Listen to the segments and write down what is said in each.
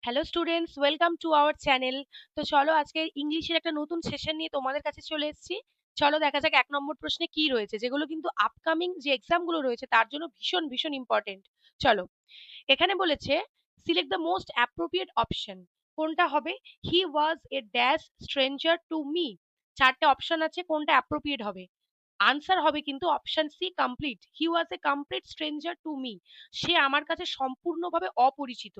Hello students, welcome to our channel. তো চলো আজকে ইংলিশের একটা নতুন সেশন নিয়ে তোমাদের কাছে চলে এসেছি। চলো দেখা যাক 1 নম্বর প্রশ্নে কি রয়েছে, যেগুলো কিন্তু আপকামিং যে এক্সাম গুলো রয়েছে তার জন্য ভীষণ ভীষণ ইম্পর্টেন্ট। চলো, এখানে বলেছে select the most appropriate option. কোনটা হবে? He was a dash stranger to me. চারটে অপশন আছে, কোনটা অ্যাপ্রোপ্রিয়েট হবে? আনসার হবে কিন্তু option C, complete. He was a complete stranger to me. সে আমার কাছে সম্পূর্ণভাবে অপরিচিত।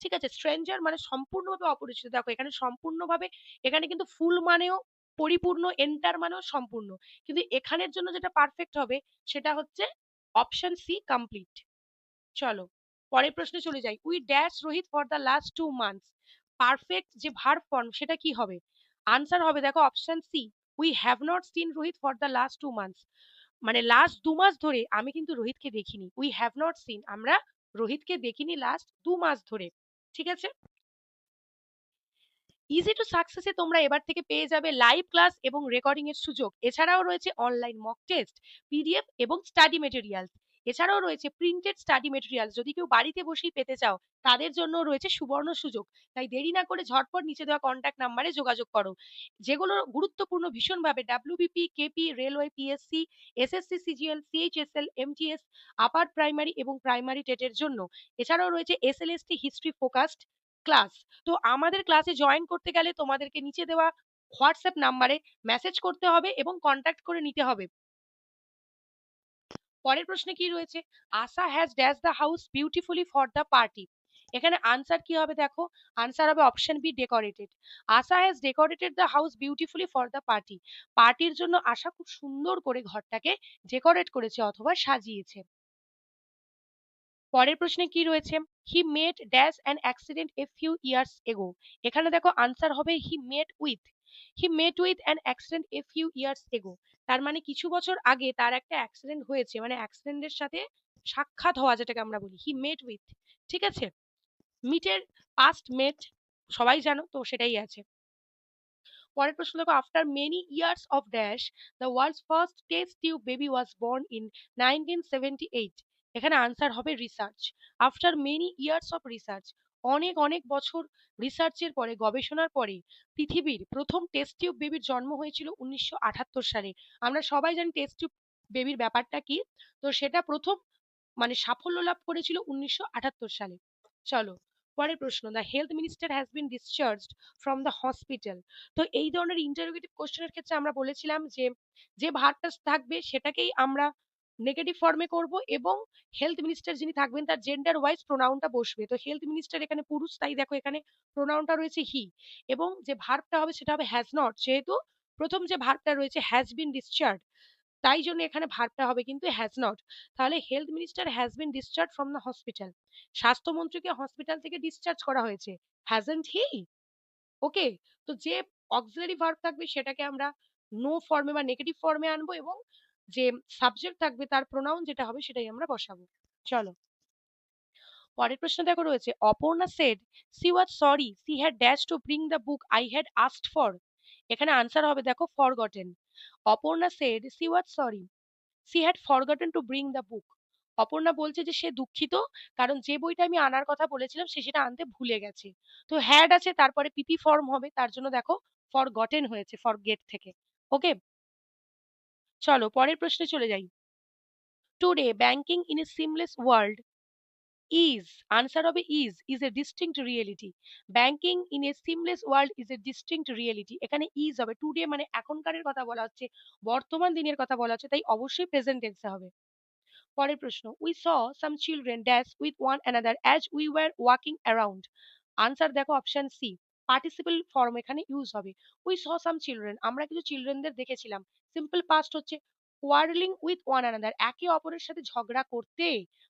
ঠিক আছে, স্ট্রেঞ্জার মানে সম্পূর্ণভাবে অপরিচিত। দেখো এখানে সম্পূর্ণভাবে, এখানে কিন্তু ফুল মানেও পরিপূর্ণ, এন্টার মানেও সম্পূর্ণ, কিন্তু এখানের জন্য যেটা পারফেক্ট হবে সেটা হচ্ছে অপশন সি, কমপ্লিট। চলো পরের প্রশ্নে চলে যাই। We dash Rohit for the last 2 months. Perfect যে ভার্ব ফর্ম সেটা কি হবে? আনসার হবে দেখো option C, we have not seen Rohit for the last 2 months. মানে লাস্ট 2 মাস ধরে আমি কিন্তু রোহিতকে দেখিনি। উই হ্যাভ নট সিন, আমরা রোহিতকে দেখিনি লাস্ট 2 মাস ধরে। ঠিক আছে। ইজি টু সাকসেসে তোমরা এবার থেকে পেয়ে যাবে লাইভ ক্লাস এবং রেকর্ডিং এর সুযোগ। এছাড়াও রয়েছে অনলাইন মক টেস্ট, পিডিএফ এবং স্টাডি মেটেরিয়ালস। এছাড়াও রয়েছে প্রিন্টেড স্টাডি মেটেরিয়ালস। যদি কেউ বাড়িতে বসেই পেতে চাও তাদের জন্য রয়েছে সুবর্ণ সুযোগ। তাই দেরি না করে ঝটপট নিচে দেওয়া কন্ট্যাক্ট নাম্বারে যোগাযোগ করো। যেগুলো গুরুত্বপূর্ণ ভীষণভাবে: WBP, KP, railway, PSC, SSC, CGL, CHSL, MTS, upper primary এবং প্রাইমারি টেটের জন্য। এছাড়াও রয়েছে এসএলএসটি হিস্ট্রি ফোকাসড ক্লাস। তো আমাদের ক্লাসে জয়েন করতে গেলে তোমাদেরকে নিচে দেওয়া হোয়াটসঅ্যাপ নাম্বারে মেসেজ করতে হবে এবং কন্ট্যাক্ট করে নিতে হবে। পরের প্রশ্নে কি রয়েছে? Asha has dash the house beautifully for the party. এখানে আনসার কি হবে দেখো? আনসার হবে option B, decorated. Asha has decorated the house beautifully for the party. পার্টির জন্য আশা খুব সুন্দর করে ঘরটাকে ডেকোরেট করেছে অথবা সাজিয়েছে। পরের প্রশ্নে কি রয়েছে? He met dash an accident a few years ago. এখানে দেখো আনসার হবে he met with an accident a few years ago. তার মানে কিছু বছর আগে তার একটা অ্যাক্সিডেন্ট হয়েছে, মানে অ্যাক্সিডেন্টের সাথে সাক্ষাৎ হওয়া, যেটাকে আমরা বলি হি মেট উইথ। ঠিক আছে। মিটের পাস্ট মেট সবাই জানো, তো সেটাই আছে। পরের প্রশ্ন দেখো, after many years of dash the world's first test tube baby was born in 1978। এখানে আনসার হবে research. After many years of research, অনেক অনেক বছর রিসার্চের পরে, গবেষণার পরে পৃথিবীর প্রথম টেস্ট টিউব বেবির জন্ম হয়েছিল 1978 সালে। আমরা সবাই জানি টেস্ট টিউব বেবির ব্যাপারটা কি। তো সেটা প্রথম মানে সাফল্য লাভ করেছিল 1978 সালে। চলো পরের প্রশ্ন, the health minister has been discharged from the hospital. তো এই ধরনের ইন্টারোগেটিভ কোশ্চেনের ক্ষেত্রে আমরা বলেছিলাম যে যে ভার্বটা থাকবে সেটাকেই আমরা নেগেটিভ ফর্মে করব, এবং হেলথ মিনিস্টার যিনি থাকবেন তার জেন্ডার ওয়াইজ প্রোনাউনটা বসবে। তো হেলথ মিনিস্টার এখানে পুরুষ, তাই দেখো এখানে প্রোনাউনটা রয়েছে হি। এবং যে ভার্বটা হবে সেটা হবে হ্যাজ নট, যেহেতু প্রথম যে ভার্বটা রয়েছে হ্যাজ বিন ডিসচার্জ, তাই জন্য এখানে ভার্বটা হবে কিন্তু হ্যাজ নট। তাহলে health minister has been discharge from the hospital. স্বাস্থ্যমন্ত্রীকে হসপিটাল থেকে ডিসচার্জ করা হয়েছে, হ্যাজন্ট হি? ওকে। তো যে অক্সিলারি ভার্ব থাকবে সেটাকে আমরা নো ফর্মে বা নেগেটিভ ফর্মে আনবো, এবং যে সাবজেক্ট থাকবে তার প্রোনাউন যেটা হবে সেটাই আমরা বসাবো। চলো পরের প্রশ্ন দেখো রয়েছে, Aparna said she was sorry she had dash to bring the book I had asked for. এখানে আনসার হবে দেখো forgotten. Aparna said she was sorry she had forgotten to bring the book. Aparna বলছে যে সে দুঃখিত, কারণ যে বইটা আমি আনার কথা বলেছিলাম সে সেটা আনতে ভুলে গেছে। তো হ্যাড আছে, তারপরে পিপি ফর্ম হবে, তার জন্য দেখো ফরগটেন হয়েছে ফরগেট থেকে। ওকে। চলো পরের প্রশ্নে চলে যাই। Today banking in a seamless world is, answer হবে is a distinct reality. Banking in a seamless world is a distinct reality. এখানে ইজ হবে, টুডে মানে এখনকারের কথা বলা হচ্ছে, বর্তমান দিনের কথা বলা হচ্ছে, তাই অবশ্যই প্রেজেন্ট টেন্সে হবে। পরের প্রশ্ন, we saw some children dash with one another as we were walking around. Answer দেখো অপশন সি, পার্টিসিপল ফর্ম এখানে ইউজ হবে। উই স সাম চিলড্রেন, আমরা কিছু চিলড্রেনদের দেখেছিলাম। সিম্পল পাস্ট হচ্ছে কোয়ারলিং উইথ ওয়ান অ্যানাদার, একে অপরের সাথে ঝগড়া করতে।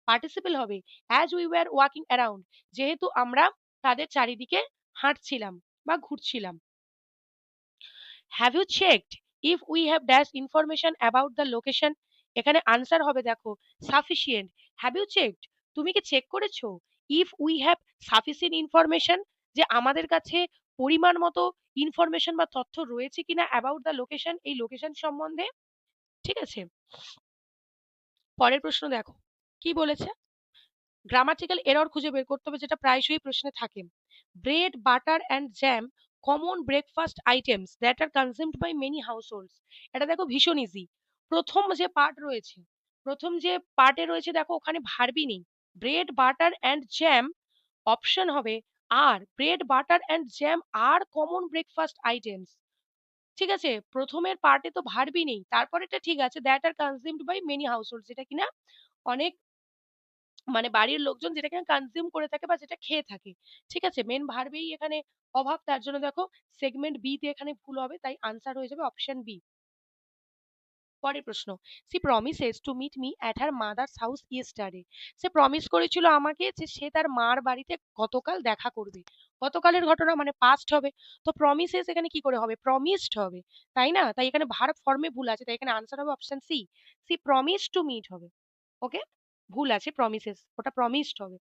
পার্টিসিপল হবে as we were walking around, যেহেতু আমরা তাদের চারিদিকে হাঁটছিলাম বা ঘুরছিলাম। Have you checked if we have dash information about the location. এখানে আনসার হবে দেখো সাফিসিয়েন্ট। হ্যাভ ইউ চেকড, তুমি কি চেক করেছো? If we have sufficient information, যে আমাদের কাছে পরিমাণ মতো ইনফরমেশন বা তথ্য রয়েছে কিনা অ্যাবাউট দ্য লোকেশন, এই লোকেশন সম্বন্ধে। ঠিক আছে। পরের প্রশ্ন দেখো কি বলেছে। গ্রামাটিক্যাল এরর খুঁজে বের করতে হবে, যেটা প্রায়শই প্রশ্নে থাকে। Bread butter and jam common breakfast items that are consumed by many households. এটা দেখো ভীষণ ইজি। প্রথম যে পার্ট রয়েছে, প্রথম যে পার্টে রয়েছে দেখো ওখানে ভার্বই নেই। Bread butter and jam option হবে আর bread butter and jam are common breakfast items. ঠিক আছে, প্রথমের পার্টে তো ভার্বই নেই, তারপরেটা ঠিক আছে, that are consumed by many household, যেটা কিনা অনেক মানে বাড়ির লোকজন যেটা কিনা কনজিউম করে থাকে বা যেটা খেয়ে থাকে। ঠিক আছে, মেন ভার্বেই এখানে অভাব, তার জন্য দেখো সেগমেন্ট বি তে এখানে ভুল হবে, তাই আনসার হয়ে যাবে অপশন বি। পরের প্রশ্ন, she promises to meet me at her mother's house yesterday. সে প্রমিস করেছিল আমাকে যে সে তার মার বাড়িতে গতকাল দেখা করবে। গতকালের ঘটনা মানে পাস্ট হবে, তো প্রমিসেস এখানে কি করে হবে, প্রমিসড হবে, তাই না? তাই এখানে ভার্ব ফর্মে ভুল আছে, তাই এখানে আনসার হবে option C, she promise to meet হবে। ওকে, ভুল আছে প্রমিসেস, ওটা প্রমিসড হবে।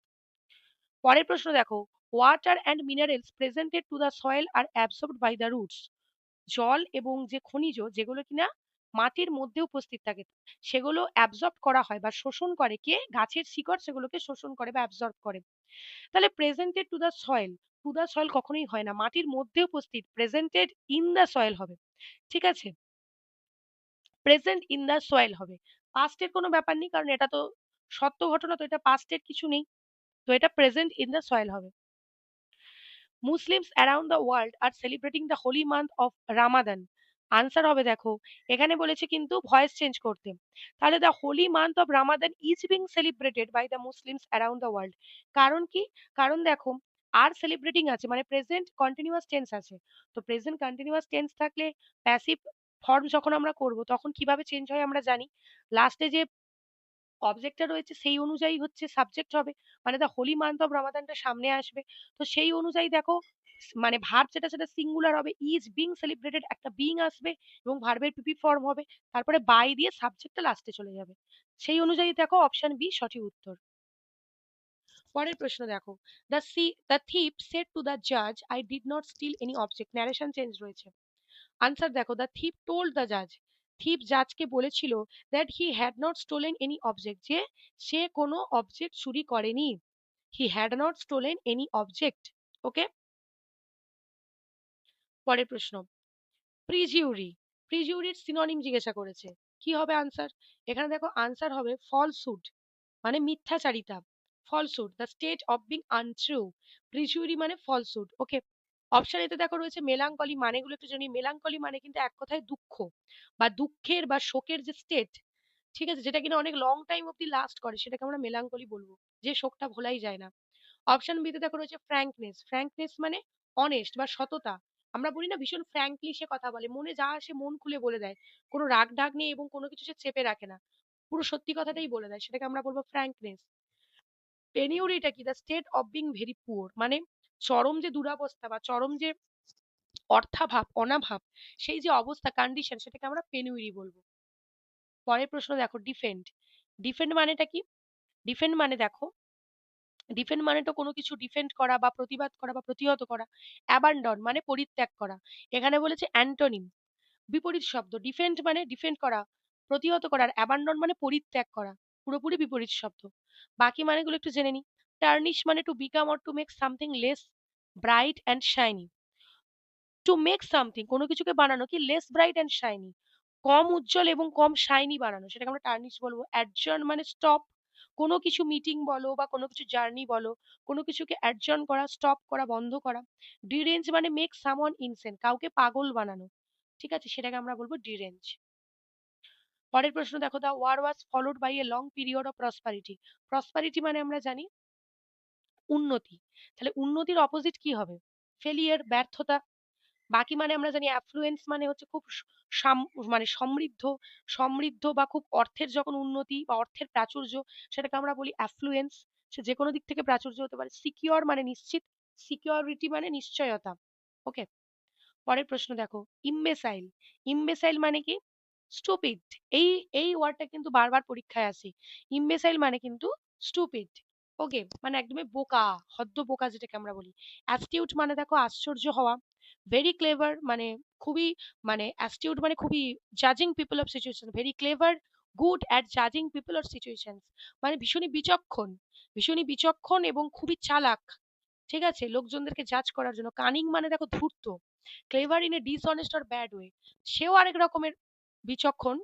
পরের প্রশ্ন দেখো, water and minerals presented to the soil are absorbed by the roots. জল এবং যে খনিজ যেগুলো কিনা মাটির মধ্যে উপস্থিত থাকে সেগুলো অ্যাবজর্ব করা হয় বা শোষণ করে কে, গাছের শিকড় সেগুলোকে শোষণ করে বা অ্যাবজর্ব করে। তাহলে প্রেজেন্টেড টু দা সয়েল কখনোই হয় না, মাটির মধ্যে উপস্থিত, প্রেজেন্টেড ইন দা সয়েল হবে। ঠিক আছে, প্রেজেন্ট ইন দা সয়েল হবে। পাস্টের কোনো ব্যাপার নেই, কারণ এটা তো সত্য ঘটনা, তো এটা পাস্টের কিছু নেই, তো এটা প্রেজেন্ট ইন দা সয়েল হবে। Muslims around the world are celebrating the holy month of Ramadan. Answer হবে দেখো, এখানে বলেছে কিন্তু ভয়েস চেঞ্জ করতে, তাহলে the holy month of Ramadan is being celebrated by the Muslims around the world. কারণ কি, কারণ দেখো আর সেলিব্রেটিং আছে মানে প্রেজেন্ট কন্টিনিউয়াস টেন্স আছে, তো প্রেজেন্ট কন্টিনিউয়াস টেন্স থাকলে প্যাসিভ ফর্ম যখন আমরা করব তখন কিভাবে চেঞ্জ হয় আমরা জানি, লাস্টে যে অবজেক্টটা রয়েছে সেই অনুযায়ী হচ্ছে সাবজেক্ট হবে, মানে দা হোলি মান্থ অফ রমাদানটা সামনে আসবে, তো সেই অনুযায়ী দেখো মানে ভার্ব যেটা সেটা সিঙ্গুলার হবে, ইজ বিং সেলিব্রেটেড একটা বিং আসবে এবং ভার্বের পিপি ফর্ম হবে, তারপরে বাই দিয়ে সাবজেক্টটা লাস্টে চলে যাবে, সেই অনুযায়ী দেখো অপশন বি সঠিক উত্তর। পরের প্রশ্ন দেখো, the thief said to the জাজ I did not steal any object, narration change রয়েছে। আনসার দেখো, দ্য থিপ টোল্ড দ্য জাজ, থিপ জাজকে বলেছিল that he had not stolen any object, যে সে কোনো অবজেক্ট চুরি করেনি, he had not stolen any object. Okay, পরের প্রশ্ন, প্রিজিউরি, প্রিজিউরির সিনোনিম জিজ্ঞাসা করেছে, কি হবে আনসার? এখানে দেখো আনসার হবে ফলসুড, মানে মিথ্যাচারিতা, falsehood the state of being untrue, perjury মানে ফলসুড। ওকে, অপশন এতে দেখো রয়েছে মেলাঙ্কলি, মানেগুলো একটু জানি, মেলাঙ্কলি মানে কিন্তু এক কথায় দুঃখ বা দুঃখের বা শোকের যে স্টেট, ঠিক আছে, যেটা কিনা অনেক লং টাইম অব্দি লাস্ট করে সেটাকে আমরা মেলাঙ্কলি বলবো, যে শোকটা ভোলাই যায় না। অপশন বি তে দেখো রয়েছে ফ্র্যাঙ্কনেস, ফ্র্যাঙ্কনেস মানে অনেস্ট বা সততা, আমরা বলি না ভীষণ ফ্র্যাঙ্কলি সে কথা বলে, মনে যা আসে মন খুলে বলে দেয়, কোনো রাগ ঢাক নেই এবং কোনো কিছু সে চেপে রাখে না, পুরো সত্যি কথাটাই বলে দেয়, সেটাকে আমরা বলবো ফ্র্যাঙ্কনেস। পেনিউরিটা কি, the state of being very poor, মানে চরম যে দুরবস্থা বা চরম যে অর্থাভাব অনাভাব, সেই যে অবস্থা কন্ডিশন সেটাকে আমরা পেনিউরি বলবো। পরের প্রশ্ন দেখো, ডিফেন্ড, ডিফেন্ড মানেটা কি? ডিফেন্ড মানে দেখো, ডিফেন্ড মানে তো কোনো কিছু ডিফেন্ড করা বা প্রতিবাদ করা বা প্রতিহত করা, অ্যাবান্ডন মানে পরিত্যাগ করা, এখানে বলেছে অ্যান্টোনিম, বিপরীত শব্দ, ডিফেন্ড মানে ডিফেন্ড করা, প্রতিহত করার, অ্যাবান্ডন মানে পরিত্যাগ করা, পুরোপুরি বিপরীত শব্দ। বাকি মানেগুলো একটু জেনে নিই। টার্নিশ মানে to become or to make something less bright and shiny, to make something কোনো কিছুকে বানানো কি লেস ব্রাইট অ্যান্ড শাইনি, কম উজ্জ্বল এবং কম শাইনি বানানো, সেটাকে আমরা টার্নিশ বলবো। অ্যাডজার্ন মানে স্টপ, কোনো কিছু মিটিং বলো বা কোনো কিছু জার্নি বলো, কোনো কিছুকে অ্যাডজার্ন করা, স্টপ করা, বন্ধ করা। ডিরেঞ্জ মানে মেক সামওয়ান ইনসেন, কাউকে পাগল বানানো, ঠিক আছে, সেটাকে আমরা বলবো ডিরেঞ্জ। পরের প্রশ্ন দেখো, the war was followed by a long period of prosperity, prosperity মানে আমরা জানি উন্নতি, তাহলে উন্নতির অপোজিট কি হবে, ফেলিয়ার, ব্যর্থতা। বাকি মানে আমরা জানি অ্যাফ্লুয়েন্স মানে হচ্ছে খুব মানে সমৃদ্ধ, সমৃদ্ধ বা খুব অর্থের যখন উন্নতি বা অর্থের প্রাচুর্য, সেটাকে আমরা বলি অ্যাফ্লুয়েন্স, সে যে কোনো দিক থেকে প্রাচুর্য হতে পারে। সিকিউর মানে নিশ্চিত, সিকিউরিটি মানে নিশ্চয়তা। ওকে, পরের প্রশ্ন দেখো, ইমবেসাইল, ইমবেসাইল মানে কি, স্টুপিড, এই এই ওয়ার্ডটা কিন্তু বারবার পরীক্ষায় আসে, ইমবেসাইল মানে কিন্তু স্টুপিড। ওকে, মানে একদমই বোকা, হদ্দ বোকা যেটাকে আমরা বলি। অ্যাস্টিউট মানে দেখো আশ্চর্য হওয়া, ভেরি ক্লেভার মানে খুবই, মানে অ্যাস্টিউট মানে খুবই জাজিং people of situation, very clever, good at জাজিং people of situation, মানে ভীষণই বিচক্ষণ, ভীষণই বিচক্ষণ এবং খুবই চালাক, ঠিক আছে? লোকজনদেরকে জাজ করার জন্য। কানিং মানে দেখো ধূর্ত। Clever in a dishonest or bad way. সেও আরেক রকমের বিচক্ষণ।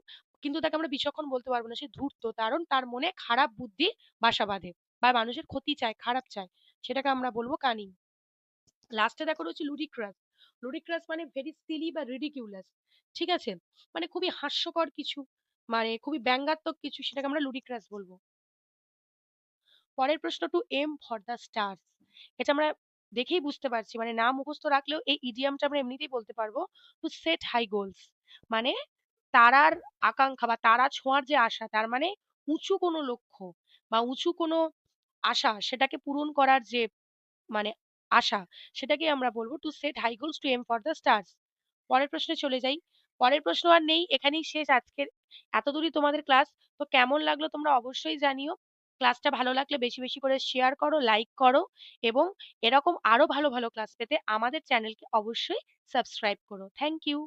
কিন্তু তাকে আমরা বিচক্ষণ বলতে পারব না। সে ধূর্ত। কারণ তার মনে খারাপ বুদ্ধি বাসা বাঁধে। বা মানুষের ক্ষতি চায়, খারাপ চায়। সেটাকে আমরা বলব কানিং। লাস্টে দেখো রয়েছে লুডিক্রাস। লুডিক্রাস মানে ভেরি সিলি বা রিডিকিউলাস। ঠিক আছে? মানে খুবই হাস্যকর কিছু, মানে খুবই ব্যঙ্গাত্মক কিছু, সেটাকে আমরা লুডিক্রাস বলবো। পরের প্রশ্ন, to aim for the stars. এটা আমরা দেখেই বুঝতে পারছি, মানে না মুখস্থ রাখলেও এই ইডিয়ামটা আমরা এমনিতেই বলতে পারবো। টু সেট হাই গোলস মানে তারার আকাঙ্ক্ষা বা তারা ছোঁয়ার যে আশা, তার মানে উঁচু কোনো লক্ষ্য বা উঁচু কোনো আশা, সেটাকে পূরণ করার যে মানে আশা, সেটাকে আমরা বলবো to set high goals, to aim for the stars. পরের প্রশ্নে চলে যাই। পরের প্রশ্ন আর নেই, এখানেই শেষ আজকের। এতদূরই তোমাদের ক্লাস। তো কেমন লাগলো তোমরা অবশ্যই জানিও। ক্লাসটা ভালো লাগলে বেশি বেশি করে শেয়ার করো, লাইক করো, এবং এরকম আরো ভালো ভালো ক্লাস পেতে আমাদের চ্যানেলকে অবশ্যই সাবস্ক্রাইব করো। Thank you.